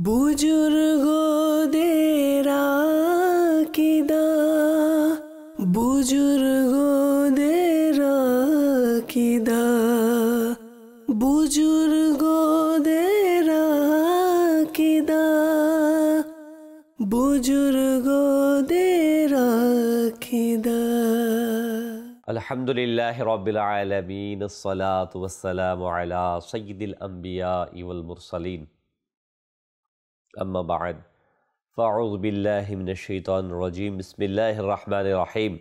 বুজুর্গদের আকিদা, বুজুর্গদের আকিদা, বুজুর্গদের আকিদা, বুজুর্গদের আকিদা। আলহামদুলিল্লাহ রাব্বিল আলামিন, আসসালাতু ওয়াসসালামু আলা সাইয়্যিদিল আমবিয়া ওয়াল মুরসালিন, আম্মা বা'দ, ফাআউযু বিল্লাহি মিনাশ শাইতানির রাজীম, বিসমিল্লাহির রাহমানির রাহিম।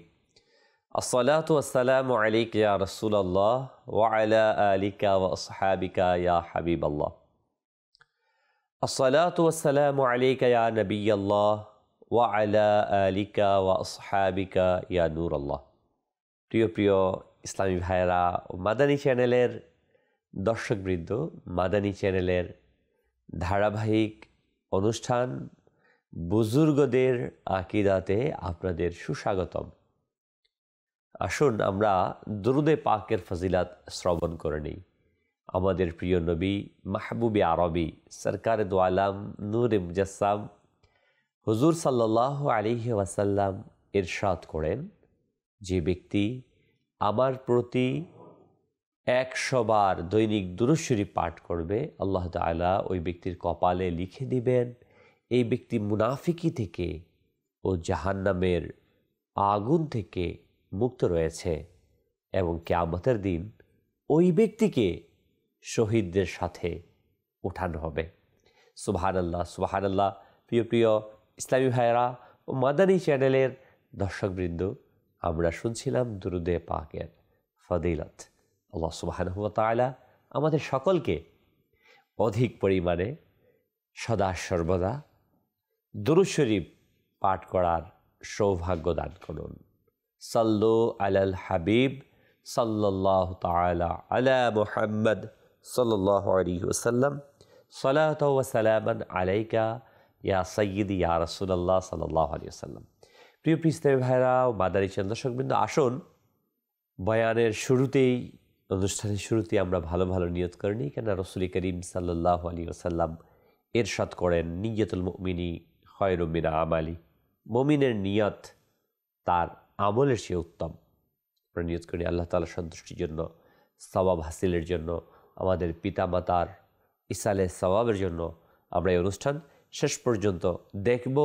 আসসালাতু ওয়াসসালামু আলাইকা ইয়া রাসূলুল্লাহ ওয়া আলা আলিকা ওয়া আসহাবিকা ইয়া হাবিবাল্লাহ। আসসালাতু ওয়াসসালামু আলাইকা ইয়া নবিয়াল্লাহ ওয়া আলা আলিকা ওয়া আসহাবিকা ইয়া নূরাল্লাহ। প্রিয় প্রিয় ইসলামী ভাইয়েরা ও মাদানী চ্যানেলের দর্শকবৃন্দ, মাদানী চ্যানেলের ধারাবাহিক অনুষ্ঠান বুজুর্গদের আকিদাতে আপনাদের সুস্বাগতম। আসুন আমরা দুরুদে পাকের ফজিলাত শ্রবণ করে নিই। আমাদের প্রিয় নবী মাহবুবে আরবি সরকারে দো আলম নূরে মুজাসসাম হুজুর সাল্লাল্লাহু আলাইহি ওয়াসাল্লাম ইরশাদ করেন, যে ব্যক্তি আমার প্রতি 100 বার দৈনিক দুরূদ শরীফ পাঠ করবে, আল্লাহ তাআলা ওই ব্যক্তির কপালে লিখে দিবেন এই ব্যক্তি মুনাফিকি থেকে ও জাহান্নামের আগুন থেকে মুক্ত রয়েছে, এবং কিয়ামতের দিন ওই ব্যক্তিকে শহীদদের সাথে ওঠানো হবে। সুবহানাল্লাহ, সুবহানাল্লাহ। প্রিয় প্রিয় ইসলামী ভাইয়েরা ও মাদানী চ্যানেলের দর্শকবৃন্দ, আমরা শুনছিলাম দুরুদে পাকের ফজিলত। আল্লাহ সুবহানাহু ওয়া তাআলা আমাদের সকলকে অধিক পরিমাণে সদা সর্বদা দুরূদ শরীফ পাঠ করার সৌভাগ্য দান করুন। সাল্লু আলাল হাবিব সাল্লাল্লাহু তাআলা আলা মুহাম্মদ সাল্লাল্লাহু আলাইহি ওয়াসাল্লাম, সালাতু ওয়া সালামান আলাইকা ইয়া সাইয়্যিদি ইয়া রাসূলুল্লাহ সাল্লাল্লাহু আলাইহি ওয়াসাল্লাম। প্রিয় ইসলামী ভাইরা ও মাদানী চ্যানেল দর্শকবৃন্দ, আসুন বয়ানের শুরুতেই, অনুষ্ঠানের শুরুতেই আমরা ভালো ভালো নিয়ত করে নিই, কেন রাসূল করিম সাল্লাল্লাহু আলাইহি ওয়াসাল্লাম ইরশাদ করেন, নিয়তুল মুমিনি খায়রুম মিন আমালি। মুমিনের নিয়ত তার আমলের চেয়ে উত্তম। আমরা নিয়ত করি আল্লাহ তাআলার সন্তুষ্টির জন্য, সওয়াব হাসিলের জন্য, আমাদের পিতামাতার ইসালে সওয়াবের জন্য আমরা এই অনুষ্ঠান শেষ পর্যন্ত দেখব,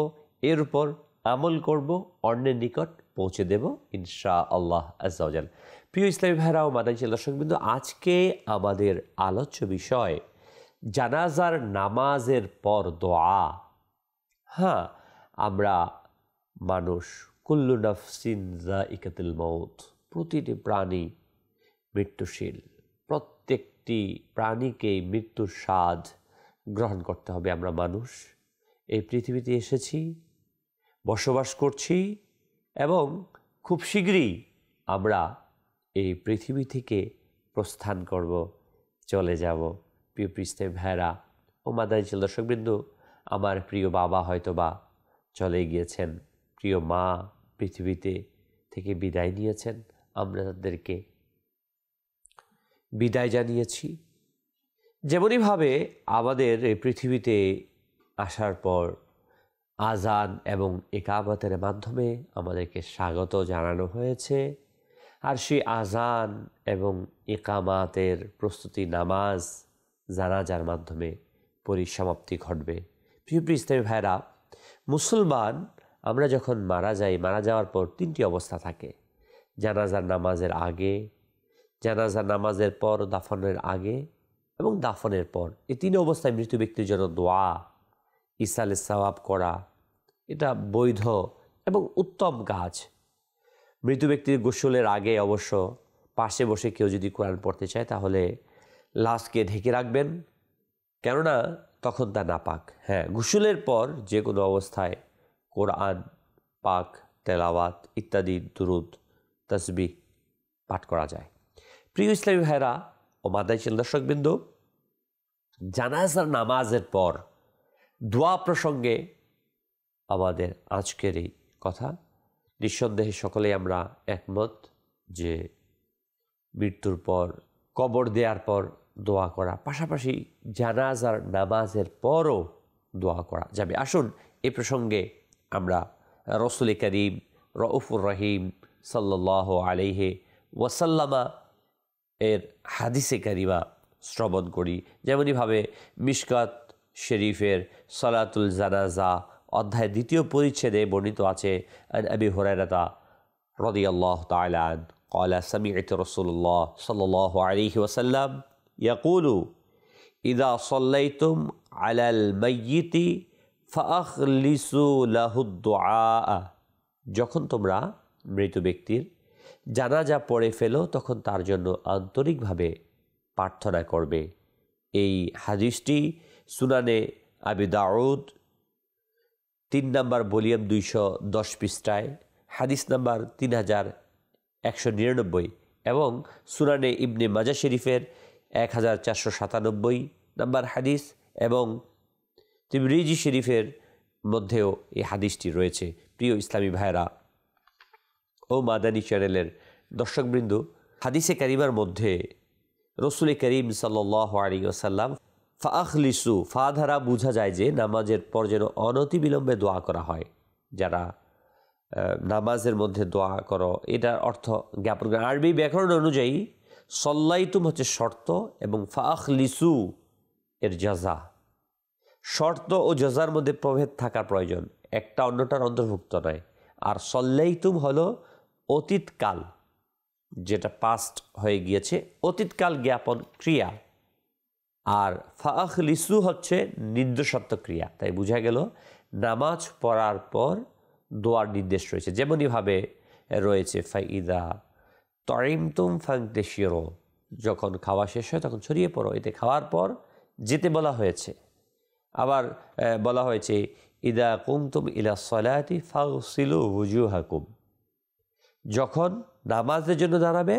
এর উপর আমল করব, অন্যের নিকট পৌঁছে দেব ইনশাআল্লাহ আযজা ওয়া জাল। প্রিয় ইসলামী ভাইরা ও মাদানী চ্যানেল দর্শকবৃন্দ, আজকে আমাদের আলোচ্য বিষয় জানাজার নামাজের পর দোয়া। হ্যাঁ, আমরা মানুষ, কুল্লু নাফসিন যায়িকাতুল মাউত, প্রতিটি প্রাণী মৃত্যুশীল। প্রত্যেকটি প্রাণীকেই মৃত্যুর স্বাদ গ্রহণ করতে হবে। আমরা মানুষ এই পৃথিবীতে এসেছি, বসবাস করছি, এবং খুব শীঘ্রই আমরা এই পৃথিবী থেকে প্রস্থান করব, চলে যাব। প্রিয় ইসলামী ভাইরা ও মাদানী চ্যানেল দর্শকবৃন্দ, আমার প্রিয় বাবা হয়তোবা চলে গিয়েছেন, প্রিয় মা পৃথিবীতে থেকে বিদায় নিয়েছেন, আমরা তাদেরকে বিদায় জানিয়েছি। যেমনইভাবে আমাদের এই পৃথিবীতে আসার পর আজান এবং ইকামতের মাধ্যমে আমাদেরকে স্বাগত জানানো হয়েছে, আর সেই আজান এবং ইকামাতের প্রস্তুতি নামাজ জানাজার মাধ্যমে পরিসমাপ্তি ঘটবে। প্রিয় ইসলামী ভাইরা, মুসলমান আমরা যখন মারা যাই, মারা যাওয়ার পর 3টি অবস্থা থাকে: জানাজার নামাজের আগে, জানাজার নামাজের পর, দাফনের আগে এবং দাফনের পর। এই 3 অবস্থায় মৃত্যু ব্যক্তির জন্য দোয়া, ইসালে সওয়াব করা, এটা বৈধ এবং উত্তম কাজ। মৃত ব্যক্তির গোসলের আগে অবশ্য পাশে বসে কেউ যদি কোরআন পড়তে চায়, তাহলে লাশকে ঢেকে রাখবেন, কেননা তখন তা নাপাক। হ্যাঁ, গোসলের পর যে কোনো অবস্থায় কোরআন পাক তেলাওয়াত ইত্যাদি দুরুদ তাসবিহ পাঠ করা যায়। প্রিয় ইসলামী ভাইরা ও মাদানী চ্যানেল দর্শকবৃন্দ, জানাজার নামাজের পর দোয়া প্রসঙ্গে আমাদের আজকের এই কথা। নিঃসন্দেহে সকলেই আমরা একমত যে মৃত্যুর পর, কবর দেওয়ার পর দোয়া করা, পাশাপাশি জানাজার নামাজের পরও দোয়া করা যাবে। আসুন এ প্রসঙ্গে আমরা রসুল করিম রউফুর রহিম সাল্লাল্লাহু আলাইহি ওয়াসাল্লামা এর হাদিসে কারিমা শ্রবণ করি। যেমনইভাবে মিশকাত শরীফের সালাতুল জানাজা অধ্যায় 2 পরিচ্ছেদে বর্ণিত আছে, আন আবি হুরায়রা রাদিয়াল্লাহু তাআলা আন قال سمعت رسول الله صلى الله عليه وسلم يقول إذا صليتم على الميت فأخلصوا له الدعاء। যখন তোমরা মৃত ব্যক্তির জানাজা পড়ে ফেলো তখন তার জন্য আন্তরিকভাবে প্রার্থনা করবে। এই হাদিসটি সুনানে আবি দাউদ 3 নম্বর ভলিউম 210 পৃষ্ঠায় হাদিস নাম্বার 3199 এবং সুনানে ইবনে মাজাহ শরীফের 1497 নম্বর হাদিস এবং তিরমিজি শরীফের মধ্যেও এই হাদিসটি রয়েছে। প্রিয় ইসলামী ভাইরা ও মাদানী চ্যানেলের দর্শকবৃন্দ, হাদিসে কারিমার মধ্যে রসুল করিম সাল্লাল্লাহু আলাইহি ওয়াসাল্লাম ফাআখলিসু ফা দ্বারা বোঝা যায় যে নামাজের পর যেন অনতিবিলম্বে দোয়া করা হয়। যারা নামাজের মধ্যে দোয়া করো এটার অর্থ জ্ঞাপন করে। আরবি ব্যাকরণ অনুযায়ী সল্লাইতুম হচ্ছে শর্ত এবং ফাআখলিসু এর জাযা। শর্ত ও জাযার মধ্যে প্রভেদ থাকার প্রয়োজন, একটা অন্যটার অন্তর্ভুক্ত নয়। আর সল্লাইতুম হলো অতীতকাল, যেটা পাস্ট হয়ে গিয়েছে, অতীতকাল জ্ঞাপন ক্রিয়া। আর ফাআখলিসু হচ্ছে নির্দেশাত্মক ক্রিয়া। তাই বোঝা গেল নামাজ পড়ার পর দোয়ার নির্দেশ রয়েছে। যেমনইভাবে রয়েছে ফাইদা তাইমতুম ফান্তাশিরু, যখন খাওয়া শেষ হয় তখন ছড়িয়ে পড়ো। এতে খাওয়ার পর যেতে বলা হয়েছে। আবার বলা হয়েছে ইদা কুমতুম ইলা সলাতি ফাগসিলু ওয়ুজুহাকুম, যখন নামাজের জন্য দাঁড়াবে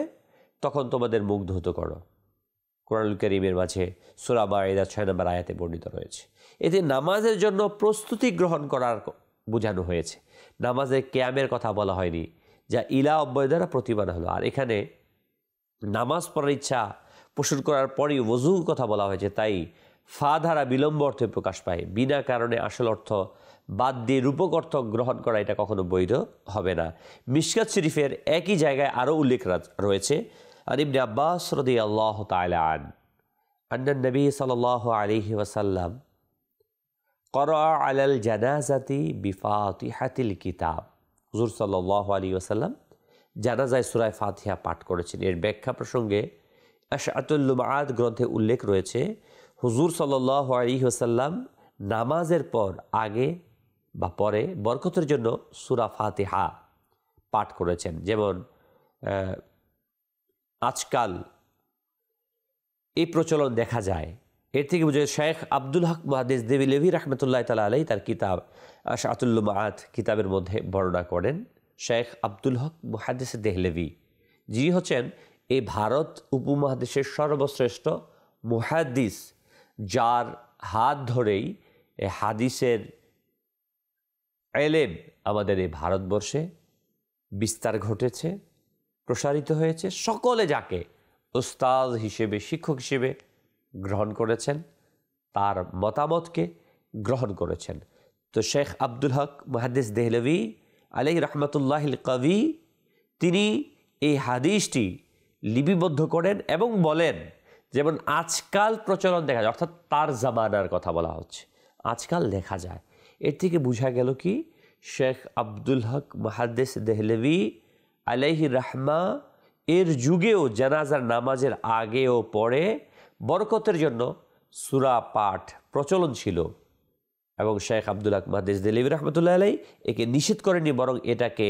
তখন তোমাদের মুখ ধৌত করো। কোরআনুল কারীমের মাঝে সূরা মাইদা 6 নম্বর আয়াতে বর্ণিত রয়েছে। এতে নামাজের জন্য প্রস্তুতি গ্রহণ করার বোঝানো হয়েছে। নামাজের কিয়ামের কথা বলা হয়নি, যা ইলা অব্যয় দ্বারা প্রতিবাদ হলো। আর এখানে নামাজ পড়ার ইচ্ছা পোষণ করার পরই ওযুর কথা বলা হয়েছে। তাই ফা ধারা বিলম্ব অর্থে প্রকাশ পায়। বিনা কারণে আসল অর্থ বাদ দিয়ে রূপক অর্থ গ্রহণ করা এটা কখনো বৈধ হবে না। মিশকাত শরীফের একই জায়গায় আরও উল্লেখ রয়েছে, আর ইবনে আব্বাস রাদিয়াল্লাহু তাআলা আন্না নবী সাল্লাল্লাহু আলাইহি ওয়াসাল্লাম ক্বারা আলাল জানাজাতি বিফাতিহাতিল কিতাব। হুজুর সাল্লাল্লাহু আলাইহি ওয়াসাল্লাম জানাজায় সূরা ফাতিহা পাঠ করেছেন। এর ব্যাখ্যা প্রসঙ্গে আশআতুল লুমাআত গ্রন্থে উল্লেখ রয়েছে, হুজুর সাল্লাল্লাহু আলাইহি ওয়াসাল্লাম নামাজের পর আগে বা পরে বরকতের জন্য সূরা ফাতিহা পাঠ করেছেন। যেমন আজকাল এই প্রচলন দেখা যায়। এর থেকে বুঝে শেখ আব্দুল হক মুহাদ্দিস দেহলভী রাহমাতুল্লাহ তাআলা আলাইহি তার কিতাব আশআতুল লুমাআত কিতাবের মধ্যে বর্ণনা করেন। শেখ আব্দুল হক মুহাদ্দিস দেহলভী, যিনি হচ্ছেন এই ভারত উপমহাদেশের সর্বশ্রেষ্ঠ মুহাদ্দিস, যার হাত ধরেই হাদিসের ইলম আমাদের এই ভারতবর্ষে বিস্তার ঘটেছে, প্রসারিত হয়েছে। সকলে যাকে উস্তাদ হিসেবে, শিক্ষক হিসেবে গ্রহণ করেছেন, তার মতামতকে গ্রহণ করেছেন। তো শেখ আব্দুল হক মুহাদ্দিস দেহলভী আলাইহি রাহমাতুল্লাহিল কবি, তিনি এই হাদিসটি লিপিবদ্ধ করেন এবং বলেন, যেমন আজকাল প্রচলন দেখা যায়, অর্থাৎ তার জামানার কথা বলা হচ্ছে, আজকাল দেখা যায়। এর থেকে বোঝা গেল কি শেখ আব্দুল হক মুহাদ্দিস দেহলভী আলাইহি রাহমা এর যুগেও জানাজার নামাজের আগে ও পরে বরকতের জন্য সূরা পাঠ প্রচলন ছিল। এবং শেখ আব্দুল হক মুহাদ্দিস দেহলভী রাহমাতুল্লাহ আলাইহি একে নিষেধ করেনি, বরং এটাকে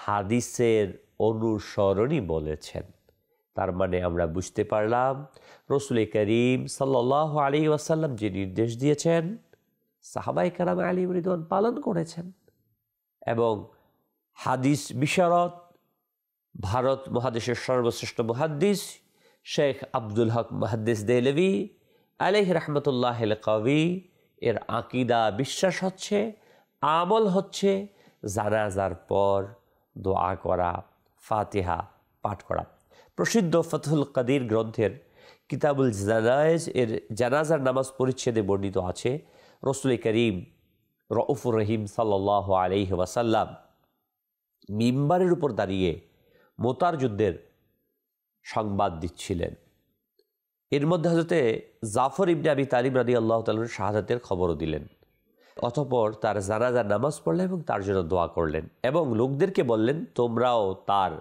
হাদিসের অনুসরণই বলেছেন। তার মানে আমরা বুঝতে পারলাম রাসূল করিম সাল্লাল্লাহু আলাইহি ওয়াসাল্লাম যে নির্দেশ দিয়েছেন সাহাবায়ে কেরাম আলাইহিম রিদওয়ান পালন করেছেন। এবং হাদিস বিশারদ ভারত মহাদেশের সর্বশ্রেষ্ঠ মুহাদ্দিস শেখ আব্দুল হক মুহাদ্দিস দেহলভী আলাইহি রাহমাতুল্লাহিল কবি এর আকীদা, বিশ্বাস হচ্ছে, আমল হচ্ছে জানাজার পর দোয়া করা, ফাতিহা পাঠ করা। প্রসিদ্ধ ফাতহুল কাদির গ্রন্থের কিতাবুল জানায়েজ এর জানাজার নামাজ পরিচ্ছেদে বর্ণিত আছে, রসুল করিম রউফুর রহিম সাল্লাল্লাহু আলাইহি ওয়াসাল্লাম মিম্বারের উপর দাঁড়িয়ে মোতার যুদ্ধের সংবাদ দিচ্ছিলেন। এর মধ্যে হযরতে জাফর ইবনে আবি তালিব রাদিয়াল্লাহু তাআলার শাহাদাতের খবরও দিলেন। অতঃপর তার জানাজার নামাজ পড়লেন এবং তার জন্য দোয়া করলেন এবং লোকদেরকে বললেন, তোমরাও তার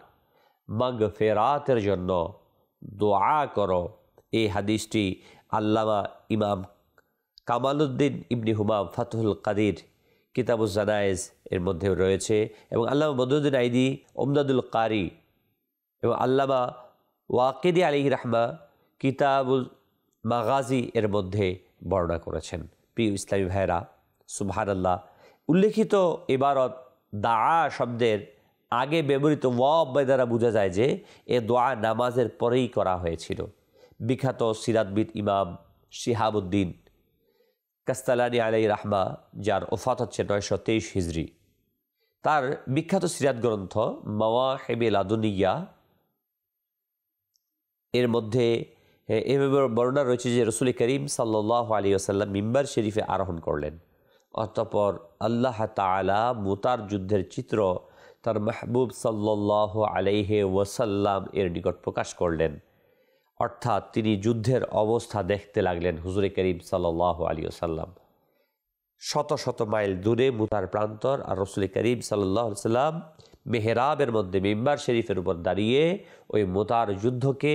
মাগফিরাতের জন্য দোয়া করো। এই হাদিসটি আল্লামা ইমাম কামালউদ্দিন ইবনে হুমাম ফাতহুল কাদির কিতাবুজ জানায়েজ এর মধ্যে রয়েছে এবং আল্লামা বদরুদ্দিন আইদি উমদাদুল কারি এবং আল্লামা ওয়াকিদি আলাইহি রাহমা কিতাবুল মাগাজি এর মধ্যে বর্ণনা করেছেন। প্রিয় ইসলামী ভাইরা, সুবহানাল্লাহ, উল্লেখিত ইবারত দাআ শব্দের আগে ব্যবহৃত ওয়াব দ্বারা বোঝা যায় যে এ দোয়া নামাজের পরেই করা হয়েছিল। বিখ্যাত সিরাতবিদ ইমাম শিহাবুদ্দিন কাস্তালানি আলাইহি রাহমা, যার ওফাত হচ্ছে 923 হিজরি, তার বিখ্যাত সিরাত গ্রন্থ মাওয়াহিবে লাদুনিয়া এর মধ্যে এভাবে বর্ণনা রয়েছে যে রসুল করিম সাল্লাল্লাহু আলাইহি ওয়াসাল্লাম মিম্বার শরীফে আরোহণ করলেন। অতঃপর আল্লাহ তাআলা মুতার যুদ্ধের চিত্র তার মাহবুব সাল্লাল্লাহু আলাইহি ওয়াসাল্লাম এর নিকট প্রকাশ করলেন। অর্থাৎ তিনি যুদ্ধের অবস্থা দেখতে লাগলেন। হুজুর করিম সাল্লাল্লাহু আলাইহি ওয়াসাল্লাম শত শত মাইল দূরে মুতার প্রান্তর, আর রসুল করিম সাল্লাল্লাহু আলাইহি ওয়াসাল্লাম মেহরাবের মধ্যে মিম্বার শরীফের উপর দাঁড়িয়ে ওই মুতার যুদ্ধকে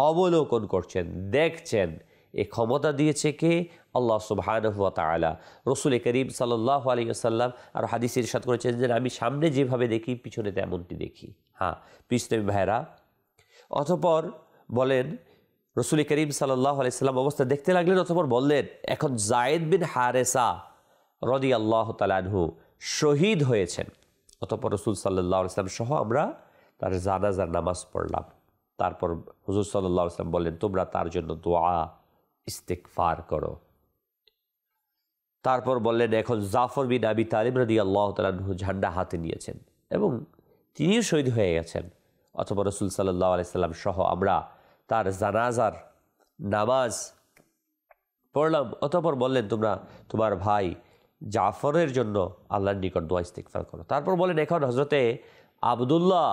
অবলোকন করছেন, দেখছেন। এই ক্ষমতা দিয়েছে কে? আল্লাহ সুবহানাহু ওয়া তাআলা। রসুল করিম সাল্লাল্লাহু আলাইহি ওয়াসাল্লাম আর হাদিসে ইরশাদ করেছেন যে আমি সামনে যেভাবে দেখি পিছনে তেমনটি দেখি। হ্যাঁ প্রিয় ভাইরা, অতঃপর বলেন রসুল করিম সাল্লাল্লাহু আলাইহি ওয়াসাল্লাম অবস্থা দেখতে লাগলেন। অতঃপর বললেন, এখন যায়েদ বিন হারেসা রাদিয়াল্লাহু তাআলা আনহু শহীদ হয়েছেন। অতঃপর রসুল সাল্লাল্লাহু আলাইহি ওয়াসাল্লাম সহ আমরা তার জানাজার নামাজ পড়লাম। তারপর হুজুর সাল্লাল্লাহু আলাইহি ওয়াসাল্লাম বললেন, তোমরা তার জন্য দোয়া ইস্তিগফার করো। তারপর বললেন, এখন জাফর বিন আবি তালিব রাদিয়াল্লাহু তাআলা আনহু ঝান্ডা হাতে নিয়েছেন এবং তিনিও শহীদ হয়ে গেছেন। অথবা রাসূল সাল্লাল্লাহু আলাইহি সাল্লাম সহ আমরা তার জানাজার নামাজ পড়লাম। অতঃপর বললেন, তোমরা তোমার ভাই জাফরের জন্য আল্লাহর নিকট দোয়া ইস্তিগফার করো। তারপর বলেন, এখন হযরতে আব্দুল্লাহ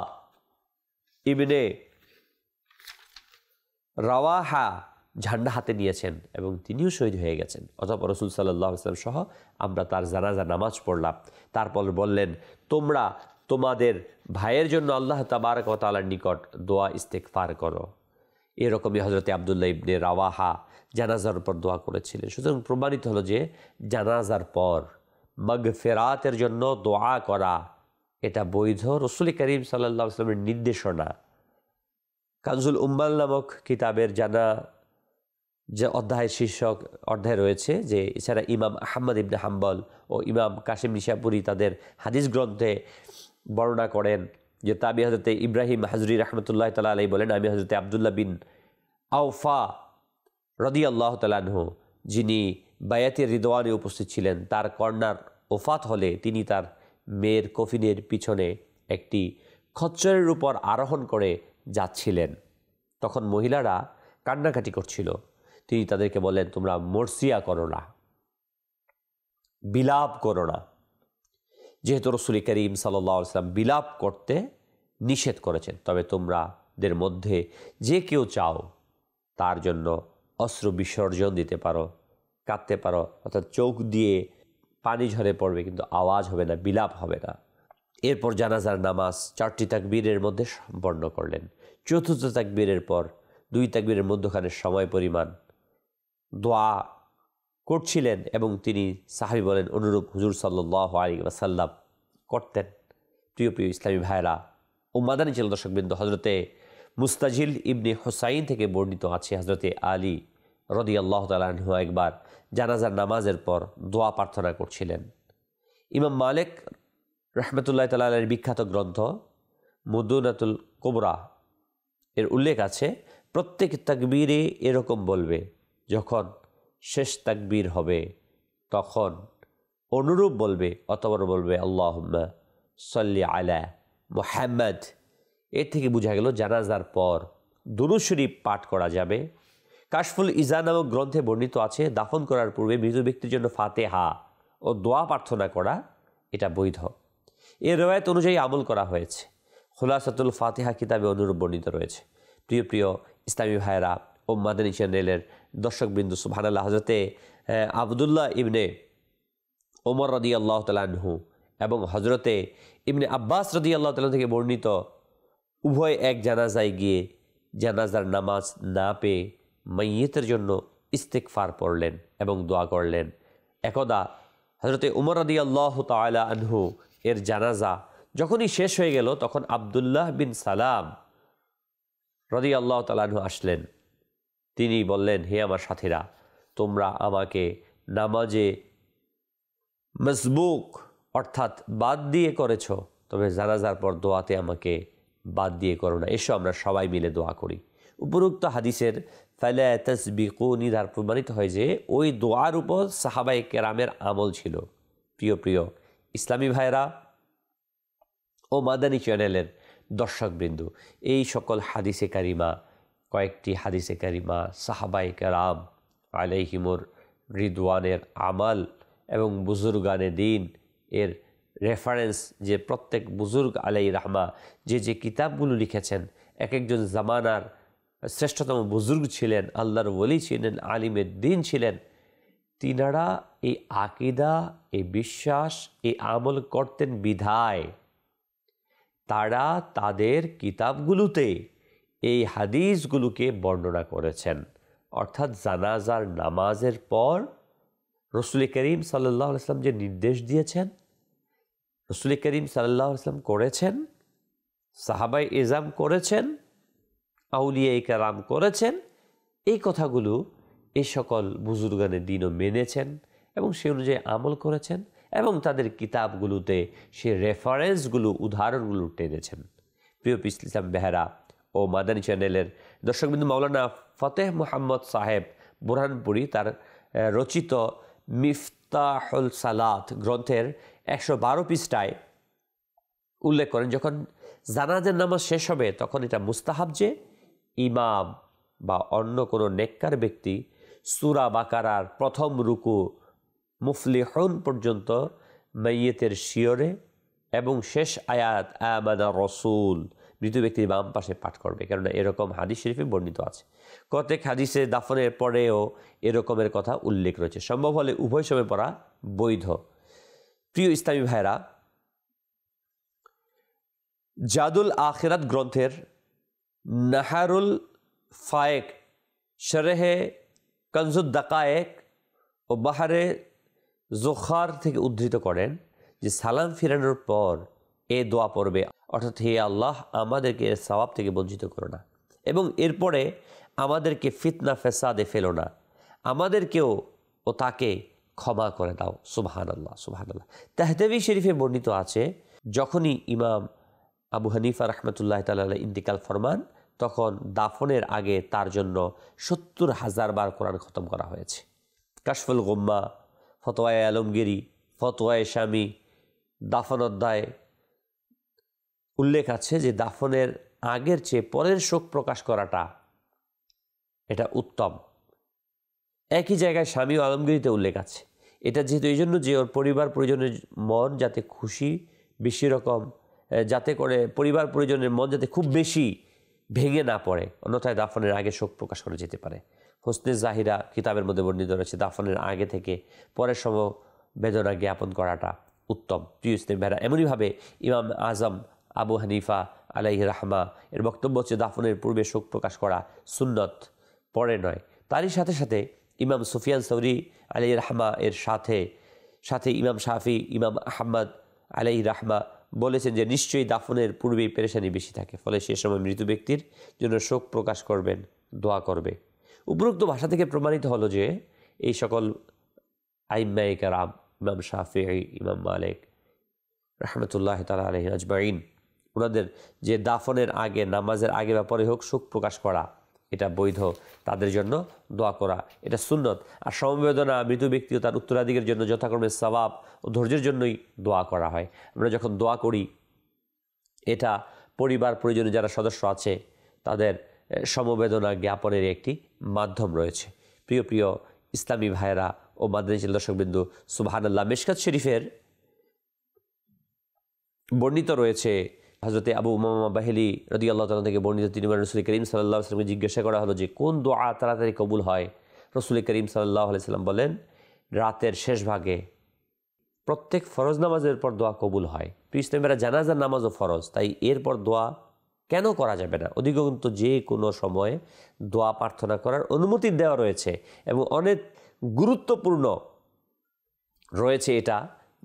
ইবনে রাওয়াহা ঝান্ডা হাতে নিয়েছেন এবং তিনিও শহীদ হয়ে গেছেন। অতঃপর রাসূল সাল্লাল্লাহু আলাইহি ওয়াসাল্লাম সহ আমরা তার জানাজার নামাজ পড়লাম। তারপর বললেন, তোমরা তোমাদের ভাইয়ের জন্য আল্লাহ তাবারক ওয়া তাআলার নিকট দোয়া ইস্তিগফার করো। এরকমই হযরতে আব্দুল্লাহ ইবনে রাওয়াহা জানাজার উপর দোয়া করেছিলেন। সুতরাং প্রমাণিত হলো যে জানাজার পর মাগফিরাতের জন্য দোয়া করা এটা বৈধ। রাসূল করিম সাল্লাল্লাহু আলাইহি ওয়াসাল্লামের নির্দেশনা। কানজুল উম্মাল নামক কিতাবের যে অধ্যায় শীর্ষক অধ্যায় রয়েছে, যে এছাড়া ইমাম আহমদ ইবনে হাম্বল ও ইমাম কাসিম নিশাপুরি তাদের হাদিস গ্রন্থে বর্ণনা করেন যে তাবি হযরতে ইব্রাহিম হাজরি রাহমাতুল্লাহ তাআলা আলাইহি বলেন, আমি হযরতে আব্দুল্লাহ বিন আওফা রাদিয়াল্লাহু তাআলা আনহু, যিনি বায়াতে রিদওয়ানে উপস্থিত ছিলেন, তার কন্যার ওফাত হলে তিনি তার মেয়ের কফিনের পিছনে একটি খচ্চরের উপর আরোহণ করে যাচ্ছিলেন। তখন মহিলারা কান্নাকাটি করছিল। তিনি তাদেরকে বললেন, তোমরা মরসিয়া করো না, বিলাপ করো না। যেহেতু রাসূল করিম সাল্লাল্লাহু আলাইহি ওয়াসাল্লাম বিলাপ করতে নিষেধ করেছেন, তবে তোমাদের মধ্যে যে কেউ চাও তার জন্য অশ্রু বিসর্জন দিতে পারো, কাঁদতে পারো, অর্থাৎ চোখ দিয়ে পানি ঝরে পড়বে কিন্তু আওয়াজ হবে না, বিলাপ হবে না। এরপর জানাজার নামাজ 4টি তাকবীরের মধ্যে সম্পন্ন করলেন। চতুর্থ তাকবীরের পর 2 তাকবীরের মধ্যখানে সময় পরিমাণ দোয়া করছিলেন এবং তিনি সাহাবী বলেন অনুরূপ হুজুর সাল্লাল্লাহু আলাইহি ওয়াসাল্লাম করতেন। প্রিয় ইসলামী ভাইরা ও মাদানী চ্যানেল দর্শকবৃন্দ, হযরতে মুস্তাজিল ইবনে হুসাইন থেকে বর্ণিত আছে, হযরতে আলী রাদিয়াল্লাহু তাআলা আনহু একবার জানাজার নামাজের পর দোয়া প্রার্থনা করছিলেন। ইমাম মালিক রাহমাতুল্লাহি তাআলা আলাইহির বিখ্যাত গ্রন্থ মুদুনাতুল কুবরা এর উল্লেখ আছে, প্রত্যেক তাকবীরে এরকম বলবে, যখন শেষ তাকবীর হবে তখন অনুরূপ বলবে, অতঃপর বলবে আল্লাহুম্মা সাল্লি আলা মুহাম্মদ। এর থেকে বোঝা গেল জানাজার পর দুরূদ শরীফ পাঠ করা যাবে, কাশফুল ইজা নামক গ্রন্থে বর্ণিত আছে দাফন করার পূর্বে মৃত ব্যক্তির জন্য ফাতেহা ও দোয়া প্রার্থনা করা এটা বৈধ। এর রওয়ায়াত অনুযায়ী আমল করা হয়েছে। খুলাসাতুল ফাতিহা কিতাবে অনুরূপ বর্ণিত রয়েছে। প্রিয় প্রিয় ইসলামী ভাইরা ও মাদানী চ্যানেলের দর্শকবৃন্দ, সুবহানাল্লাহ, হযরতে আবদুল্লাহ ইবনে ওমর রাদিয়াল্লাহু তাআলা আনহু এবং হযরতে ইবনে আব্বাস রাদিয়াল্লাহু তাআলা থেকে বর্ণিত উভয় এক জানাজায় গিয়ে জানাজার নামাজ না পেয়ে মাইয়িতের জন্য ইস্তিগফার পড়লেন এবং দোয়া করলেন। একদা হযরতে উমর রাদিয়াল্লাহু তাআলা আনহু এর জানাজা যখনই শেষ হয়ে গেল তখন আব্দুল্লাহ বিন সালাম রাদিয়াল্লাহু তাআলা আনহু আসলেন। তিনি বললেন, হে আমার সাথীরা, তোমরা আমাকে নামাজে মসবুক অর্থাৎ বাদ দিয়ে করেছ, তবে জানাজার পর দোয়াতে আমাকে বাদ দিয়ে করো না। এসো আমরা সবাই মিলে দোয়া করি। উপরোক্ত হাদিসের ফালা তাসবিকুনি দ্বারা প্রমাণিত হয় যে ওই দোয়ার উপর সাহাবায়ে কেরামের আমল ছিল। প্রিয় প্রিয় ইসলামী ভাইরা ও মাদানী চ্যানেলের দর্শকবৃন্দ, এই সকল হাদিসে কারিমা, কয়েকটি হাদিসে কারিমা সাহাবায়ে কেরাম আলাইহিমুর রিদওয়ানের আমাল এবং বুজুর্গানে দিন এর রেফারেন্স, যে প্রত্যেক বুজুর্গ আলাই রাহমা যে কিতাবগুলো লিখেছেন, এক একজন জামানার শ্রেষ্ঠতম বুজুর্গ ছিলেন, আল্লাহর ওলি ছিলেন, আলিমের দিন ছিলেন। তিনারা এই আকিদা, এই বিশ্বাস, এই আমল করতেন বিধায় তারা তাদের কিতাবগুলোতে এই হাদিসগুলোকে বর্ণনা করেছেন। অর্থাৎ জানাজার নামাজের পর রসুল করিম সাল্লাল্লাহু আলাইহি ওয়াসাল্লাম যে নির্দেশ দিয়েছেন, রসুল করিম সাল্লাল্লাহু আলাইহি ওয়াসাল্লাম করেছেন, সাহাবায়ে ইজাম করেছেন, আউলিয়ায়ে কেরাম করেছেন, এই কথাগুলো এই সকল বুজুর্গানে দিনও মেনেছেন এবং সে অনুযায়ী আমল করেছেন এবং তাদের কিতাবগুলোতে সে রেফারেন্সগুলো, উদাহরণগুলো টেনেছেন। প্রিয় ইসলাম বেহারা ও মাদানী চ্যানেলের দর্শকবৃন্দ, মাওলানা ফতেহ মোহাম্মদ সাহেব বুরহানপুরি তার রচিত মিফতাহুল সালাত গ্রন্থের 112 পৃষ্ঠায় উল্লেখ করেন, যখন জানাজার নামাজ শেষ হবে তখন এটা মুস্তাহাব যে ইমাম বা অন্য কোনো নেককার ব্যক্তি সূরা বাকারার প্রথম রুকু মুফলিহুন পর্যন্ত মাইয়িতের শিয়রে এবং শেষ আয়াত আমানা রসুল মৃত ব্যক্তির বাম পাশে পাঠ করবে, কেননা এরকম হাদিস শরীফে বর্ণিত আছে। কতক হাদিসে দাফনের পরেও এরকমের কথা উল্লেখ রয়েছে। সম্ভব হলে উভয় সময় পড়া বৈধ। প্রিয় ইসলামী ভাইরা, জাদুল আখিরাত গ্রন্থের নাহারুল ফায়েক শরহে কনজুদ দাকায়েক ও বাহারে জোখার থেকে উদ্ধৃত করেন যে সালাম ফিরানোর পর এ দোয়া পড়বে, অর্থাৎ হে আল্লাহ, আমাদেরকে এর সওয়াব থেকে বঞ্চিত করো না এবং এরপরে আমাদেরকে ফিতনা ফেসাদে ফেলো না, আমাদেরকেও ও তাকে ক্ষমা করে দাও। সুবহানাল্লাহ, সুবহানাল্লাহ। তাহতাবি শরীফে বর্ণিত আছে, যখনই ইমাম আবু হানিফা রহমতুল্লাহ তাআলা ইন্তিকাল ফরমান তখন দাফনের আগে তার জন্য 70,000 বার কোরআন খতম করা হয়েছে। কাশফুল গুম্মা, ফতোয়ায়ে আলমগিরি, ফতোয়ায়ে শামি, দাফন অধ্যায় উল্লেখ আছে যে দাফনের আগের চেয়ে পরের শোক প্রকাশ করাটা এটা উত্তম। একই জায়গায় শামি ও আলমগিরিতে উল্লেখ আছে। এটা যেহেতু এই জন্য যে ওর পরিবার পরিজনের মন যাতে খুশি বেশি রকম, যাতে করে পরিবার পরিজনের মন যাতে খুব বেশি ভেঙে না পড়ে, অন্যথায় দাফনের আগে শোক প্রকাশ করা যেতে পারে। হোসনে জাহিরা কিতাবের মধ্যে বর্ণিত রয়েছে দাফনের আগে থেকে পরের সময় বেদনা জ্ঞাপন করাটা উত্তম। প্রিয় ইসলামী ভাইরা, এমনইভাবে ইমাম আজম আবু হানিফা আলাইহি রাহমা এর বক্তব্য হচ্ছে দাফনের পূর্বে শোক প্রকাশ করা সুন্নত, পরে নয়। তারই সাথে সাথে ইমাম সুফিয়ান সৌরি আলাইহি রাহমা এর সাথে সাথে ইমাম শাফি, ইমাম আহমদ আলাইহি রাহমা বলেছেন যে নিশ্চয়ই দাফনের পূর্বেই পেরেশানি বেশি থাকে, ফলে সে সময় মৃত ব্যক্তির জন্য শোক প্রকাশ করবেন, দোয়া করবে। উপরোক্ত ভাষা থেকে প্রমাণিত হলো যে এই সকল আইম্মায়ে কেরাম, ইমাম শাফিঈ, ইমাম মালিক রাহমাতুল্লাহি তাআলা আলাইহি আজমাইন, ওনাদের যে দাফনের আগে, নামাজের আগে বা পরে হোক শোক প্রকাশ করা এটা বৈধ, তাদের জন্য দোয়া করা এটা সুন্নত। আর সমবেদনা মৃত ব্যক্তি ও তার উত্তরাধিকারের জন্য যথাক্রমে সওয়াব ও ধৈর্যের জন্যই দোয়া করা হয়। আমরা যখন দোয়া করি এটা পরিবার পরিজনের যারা সদস্য আছে তাদের সমবেদনা জ্ঞাপনের একটি মাধ্যম রয়েছে। প্রিয় প্রিয় ইসলামী ভাইয়েরা ও মাদানী চ্যানেল দর্শকবৃন্দু, সুবহানাল্লাহ। মিশকাত শরীফের বর্ণিত রয়েছে, হযরতে আবু উমামা বাহিলি রাদিয়াল্লাহু তাআলা থেকে বর্ণিত, তিনি রাসূল করিম সাল্লাল্লাহু আলাইহি ওয়াসাল্লামকে জিজ্ঞাসা করা হলো যে কোন দোয়া তাড়াতাড়ি কবুল হয়। রাসূল করিম সাল্লাল্লাহু আলাইহি ওয়াসাল্লাম বলেন, রাতের শেষ ভাগে প্রত্যেক ফরজ নামাজের পর দোয়া কবুল হয়। ইসলামেরা জানাজার নামাজও ফরজ, তাই এরপর দোয়া কেন করা যাবে না? অধিকন্তু যে কোনো সময়ে দোয়া প্রার্থনা করার অনুমতি দেওয়া রয়েছে এবং অনেক গুরুত্বপূর্ণ রয়েছে এটা,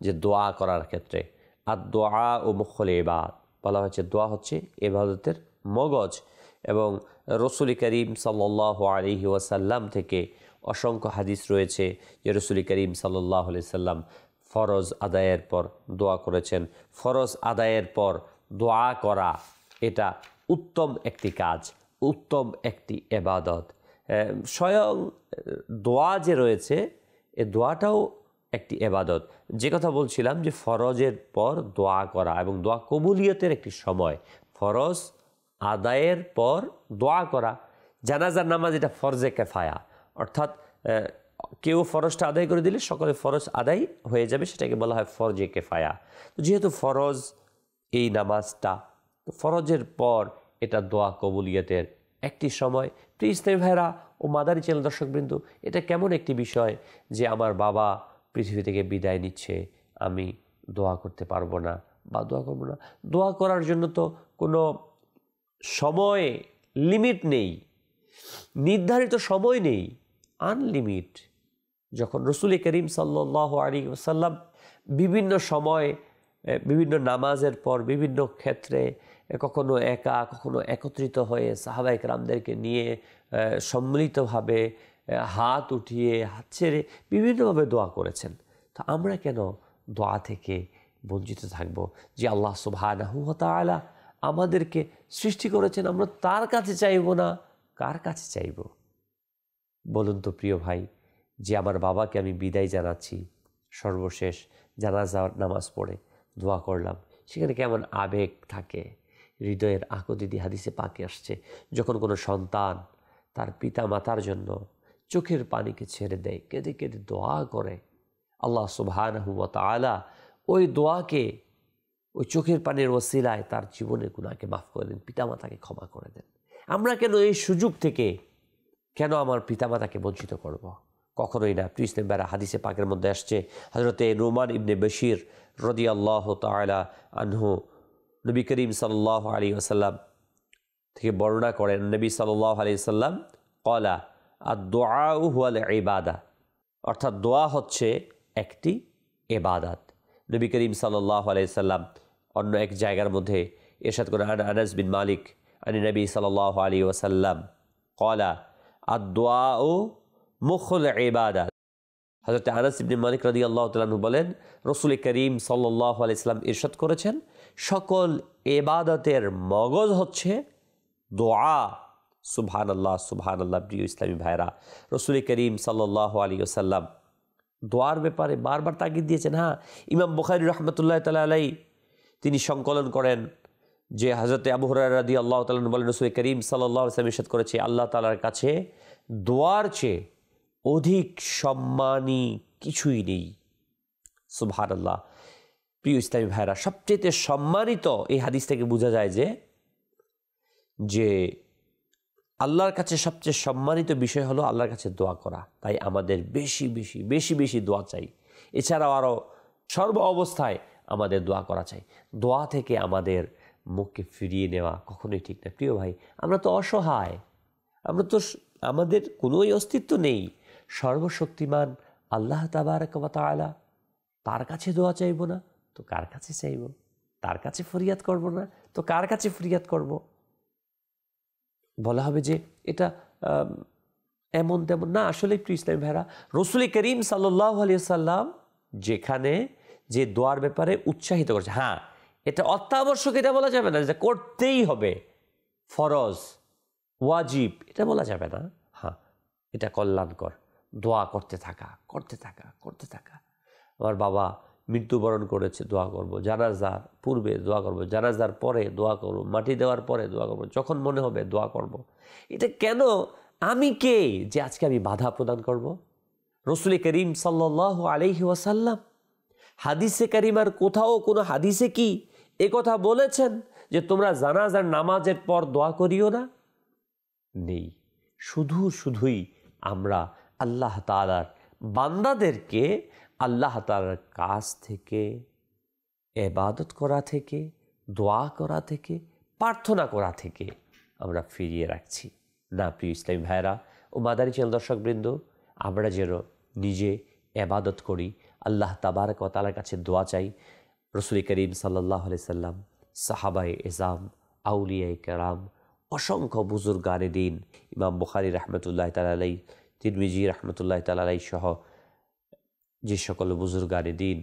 যে দোয়া করার ক্ষেত্রে আর দোয়া ও মুখল ইবাদ বলা হয়েছে, দোয়া হচ্ছে ইবাদতের মগজ। এবং রাসূল করিম সাল্লাল্লাহু আলাইহি ওয়াসাল্লাম থেকে অসংখ্য হাদিস রয়েছে যে রাসূল করিম সাল্লাল্লাহু আলাইহি ওয়াসাল্লাম ফরজ আদায়ের পর দোয়া করেছেন। ফরজ আদায়ের পর দোয়া করা এটা উত্তম একটি কাজ, উত্তম একটি ইবাদত। স্বয়ং দোয়া যে রয়েছে, এ দোয়াটাও একটি ইবাদত। যে কথা বলছিলাম যে ফরজের পর দোয়া করা এবং দোয়া কবুলিয়তের একটি সময়, ফরজ আদায়ের পর দোয়া করা। জানাজার নামাজ এটা ফরজে কিফায়া, অর্থাৎ কেউ ফরজটা আদায় করে দিলে সকলে ফরজ আদায় হয়ে যাবে, সেটাকে বলা হয় ফরজে কিফায়া। তো যেহেতু ফরজ এই নামাজটা, তো ফরজের পর এটা দোয়া কবুলিয়তের একটি সময়। প্রিয় ইসলামী ভাইরা ও মাদানী চ্যানেল দর্শকবৃন্দু, এটা কেমন একটি বিষয় যে আমার বাবা পৃথিবী থেকে বিদায় নিচ্ছে, আমি দোয়া করতে পারবো না বা দোয়া করবো না। দোয়া করার জন্য তো কোনো সময় লিমিট নেই, নির্ধারিত সময় নেই, আনলিমিট। যখন রাসূল করিম সাল্লাল্লাহু আলাইহি ওয়াসাল্লাম বিভিন্ন সময় বিভিন্ন নামাজের পর বিভিন্ন ক্ষেত্রে কখনো একা কখনো একত্রিত হয়ে সাহাবায়ে কেরামদেরকে নিয়ে সম্মিলিতভাবে হাত উঠিয়ে হাত ছেড়ে বিভিন্নভাবে দোয়া করেছেন। তো আমরা কেন দোয়া থেকে বঞ্চিত থাকব? যে আল্লাহ সুবহানাহু ওয়া তাআলা আমাদেরকে সৃষ্টি করেছেন, আমরা তার কাছে চাইব না, কার কাছে চাইব? বলুন তো প্রিয় ভাই, যে আমার বাবাকে আমি বিদায় জানাচ্ছি, সর্বশেষ জানাজা নামাজ পড়ে দোয়া করলাম, সেখানে কেমন আবেগ থাকে, হৃদয়ের আকুতি হাদিসে পাকে আসছে, যখন কোনো সন্তান তার পিতা মাতার জন্য চোখের পানিকে ছেড়ে দেয়, কেঁদে কেঁদে দোয়া করে, আল্লাহ সুবহানাহু ওয়া তাআলা ওই দোয়াকে, ওই চোখের পানির ওসিলায় তার জীবনের গুনাহকে মাফ করে দেন, পিতামাতাকে ক্ষমা করে দেন। আমরা কেন এই সুযোগ থেকে কেন আমার পিতামাতাকে বঞ্চিত করব? কখনোই না। প্রিয় ইসলামী ভাইরা, হাদিসে পাকের মধ্যে আসছে, হযরতে নুমান ইবনে বশীর রাদিয়াল্লাহু তাআলা আনহু নবী করিম সাল্লাল্লাহু আলাইহি ওয়াসাল্লাম থেকে বর্ণনা করেন, নবী সাল্লাল্লাহু আলাইহি ওয়াসাল্লাম ক্বালা আদ-দুআউ হুয়াল ইবাদা, অর্থাৎ দোয়া হচ্ছে একটি ইবাদত। নবী করিম সাল্লাল্লাহু আলাইহি ওয়াসাল্লাম অন্য এক জায়গার মধ্যে ইরশাদ করেন, আনাস বিন মালিক আনি নবী সাল্লাল্লাহু আলাইহি ওয়াসাল্লাম ক্বালা আদ-দুআউ মুখুল ইবাদা। হযরত আনাস ইবনে মালিক রাদিয়াল্লাহু তাআলা আনহু বলেন, রাসূল করিম সাল্লাল্লাহু আলাইহি ওয়াসাল্লাম ইরশাদ করেছেন, সকল ইবাদতের মগজ হচ্ছে দোয়া। সুবহানাল্লাহ, সুবহানাল্লাহ। প্রিয় ইসলামী ভাইরা, রাসূল করিম সাল্লাল্লাহু আলাইহি ওয়াসাল্লাম দোয়ার ব্যাপারে বারবার তাগিদ দিয়েছেন। হ্যাঁ, ইমাম বুখারী রাহমাতুল্লাহি তাআলা আলাইহি তিনি সংকলন করেন যে হযরত আবু হুরায়রা রাদিয়াল্লাহু তাআলা বলেন, রাসূল করিম সাল্লাল্লাহু আলাইহি ওয়াসাল্লাম ইরশাদ করেছে, আল্লাহ তাআলার কাছে দোয়ার চেয়ে অধিক সম্মানী কিছুই নেই। সুবহানাল্লাহ। প্রিয় ইসলামী ভাইরা, সবচেয়ে সম্মানিত এই হাদিস থেকে বোঝা যায় যে আল্লাহর কাছে সবচেয়ে সম্মানিত বিষয় হলো আল্লাহর কাছে দোয়া করা। তাই আমাদের বেশি বেশি বেশি বেশি দোয়া চাই। এছাড়াও আরও সর্ব অবস্থায় আমাদের দোয়া করা চাই। দোয়া থেকে আমাদের মুখকে ফিরিয়ে নেওয়া কখনোই ঠিক না। প্রিয় ভাই, আমরা তো অসহায়, আমরা তো, আমাদের কোনোই অস্তিত্ব নেই। সর্বশক্তিমান আল্লাহ তাবারক ওয়া তাআলা, তার কাছে দোয়া চাইব না তো কার কাছে চাইব? তার কাছে ফরিয়াদ করব না তো কার কাছে ফরিয়াদ করব? বলা হবে যে এটা এমন তেমন না। আসলে প্রিয় ইসলামী ভাইরা, রাসূল করিম সাল্লাল্লাহু আলাইহি ওয়াসাল্লাম যেখানে যে দোয়ার ব্যাপারে উৎসাহিত করছে, হ্যাঁ, এটা অত্যাবশ্যক এটা বলা যাবে না যে করতেই হবে, ফরজ ওয়াজিব এটা বলা যাবে না। হ্যাঁ, এটা কল্যাণকর, দোয়া করতে থাকা করতে থাকা করতে থাকা। আমার বাবা মৃত্যুবরণ করেছে দোয়া করব, জানাজার পূর্বে দোয়া করব, জানাজার পরে দোয়া করব, মাটি দেওয়ার পরে দোয়া করব, যখন মনে হবে দোয়া করব। এটা কেন? আমি কে যে আজকে আমি বাধা প্রদান করব? রসুল করিম সাল্লাল্লাহু আলাইহি ওয়াসাল্লাম হাদিসে কারিমার কোথাও কোনো হাদিসে কি এ কথা বলেছেন যে তোমরা জানাজার নামাজের পর দোয়া করিও না? নেই। শুধুই আমরা আল্লাহ তাআলার বান্দাদেরকে আল্লাহ তাআলার কাছ থেকে, ইবাদত করা থেকে, দোয়া করা থেকে, প্রার্থনা করা থেকে আমরা ফিরিয়ে রাখছি না। প্রিয় ইসলামী ভাইরা ও মাদানী চ্যানেল দর্শকবৃন্দ, আমরা যেন নিজে ইবাদত করি, আল্লাহ তাবারক ওয়া তাআলার কাছে দোয়া চাই। রসুল করিম সাল্লাল্লাহু আলাইহি সাল্লাম, সাহাবায়ে এজাম, আউলিয়ায়ে কেরাম, অসংখ্য বুজুর্গানে দিন, ইমাম বুখারী রাহমাতুল্লাহি তাআলা আলাইহি, তিরমিজি রাহমাতুল্লাহি তাআলা আলাইহি সহ যে সকল বুজুর্গানে দিন,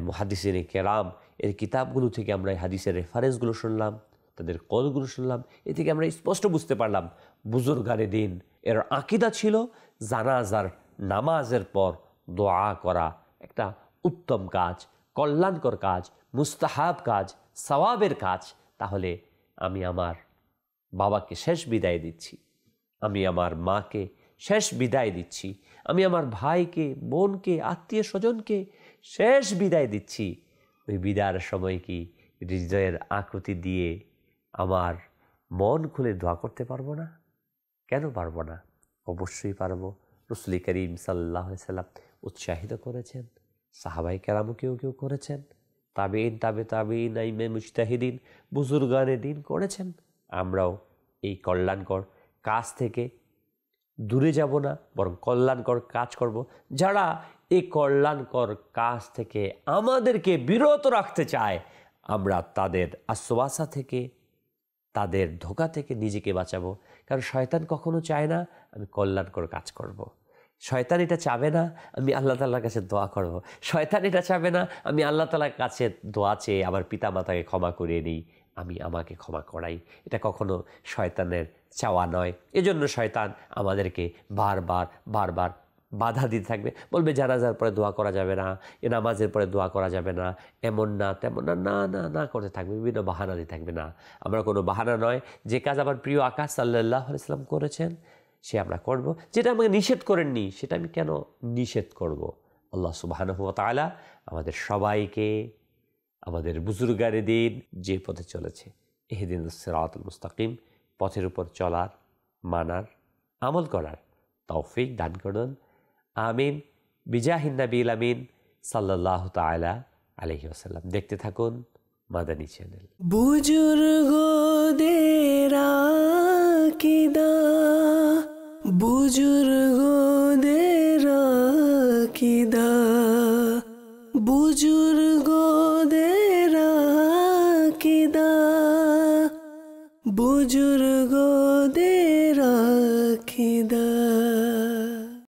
মুহাদ্দিসিনে কেরাম এর কিতাবগুলো থেকে আমরা এই হাদিসের রেফারেন্সগুলো শুনলাম, তাদের কলগুলো শুনলাম। এ থেকে আমরা স্পষ্ট বুঝতে পারলাম বুজুর্গানে দিন এর আকীদা ছিল জানাজার নামাজের পর দোয়া করা একটা উত্তম কাজ, কল্যাণকর কাজ, মুস্তাহাব কাজ, সওয়াবের কাজ। তাহলে আমি আমার বাবাকে শেষ বিদায় দিচ্ছি, আমি আমার মাকে শেষ বিদায় দিচ্ছি, আমি আমার ভাইকে, বোনকে, আত্মীয় স্বজনকে শেষ বিদায় দিচ্ছি। ওই বিদায়ের সময় কি হৃদয়ের আকুতি দিয়ে আমার মন খুলে দোয়া করতে পারবো না? কেন পারবো না? অবশ্যই পারবো। রসুল করিম সাল্লাল্লাহু আলাইহি সাল্লাম উৎসাহিত করেছেন, সাহাবায়ে কেরামও কেউ করেছেন, তাবেঈন, তাবেঈন, আইমে মুজতাহিদিন, বুজুর্গানে দিন করেছেন। আমরাও এই কল্যাণকর কাজ থেকে দূরে যাব না, বরং কল্যাণকর কাজ করব। যারা এই কল্যাণকর কাজ থেকে আমাদেরকে বিরত রাখতে চায়, আমরা তাদের আশ্বাসা থেকে, তাদের ধোঁকা থেকে নিজেকে বাঁচাবো। কারণ শয়তান কখনো চায় না আমি কল্যাণকর কাজ করব। শয়তান এটা চাবে না আমি আল্লাহ তাআলার কাছে দোয়া করব। শয়তান এটা চাবে না আমি আল্লাহ তাআলার কাছে দোয়া চেয়ে আমার পিতা মাতাকে ক্ষমা করিয়ে নিই, আমি আমাকে ক্ষমা করাই। এটা কখনো শয়তানের চাওয়া নয়। এজন্য শয়তান আমাদেরকে বারবার বাধা দিতে থাকবে, বলবে জানাজার পরে দোয়া করা যাবে না, এ নামাজের পরে দোয়া করা যাবে না, এমন না তেমন না, না না না করতে থাকবে, বিভিন্ন বাহানা দিয়ে থাকবে। না, আমরা কোনো বাহানা নয়। যে কাজ আমার প্রিয় আকা সাল্লাল্লাহু আলাইহি সাল্লাম করেছেন সে আমরা করব। যেটা আমাকে নিষেধ করেননি সেটা আমি কেন নিষেধ করব? আল্লাহ সুবহানাহু ওয়া তাআলা আমাদের সবাইকে আমাদের বুজুর্গানে দিন যে পথে চলেছে ইহদিনাস সিরাতাল মুস্তাকিম পথের উপর চলার, মানার, আমল করার তৌফিক দান করুন। আমিন। বিজাহিন নবীল আমিন সাল্লাল্লাহু তাআলা আলাইহি ওয়াসাল্লাম। দেখতে থাকুন মাদানী চ্যানেল। বুজুর্গদের আকীদা, বুজুর্গদের আকীদা, বুজুর্গদের আকীদা, বুজুর্গদের আকীদা।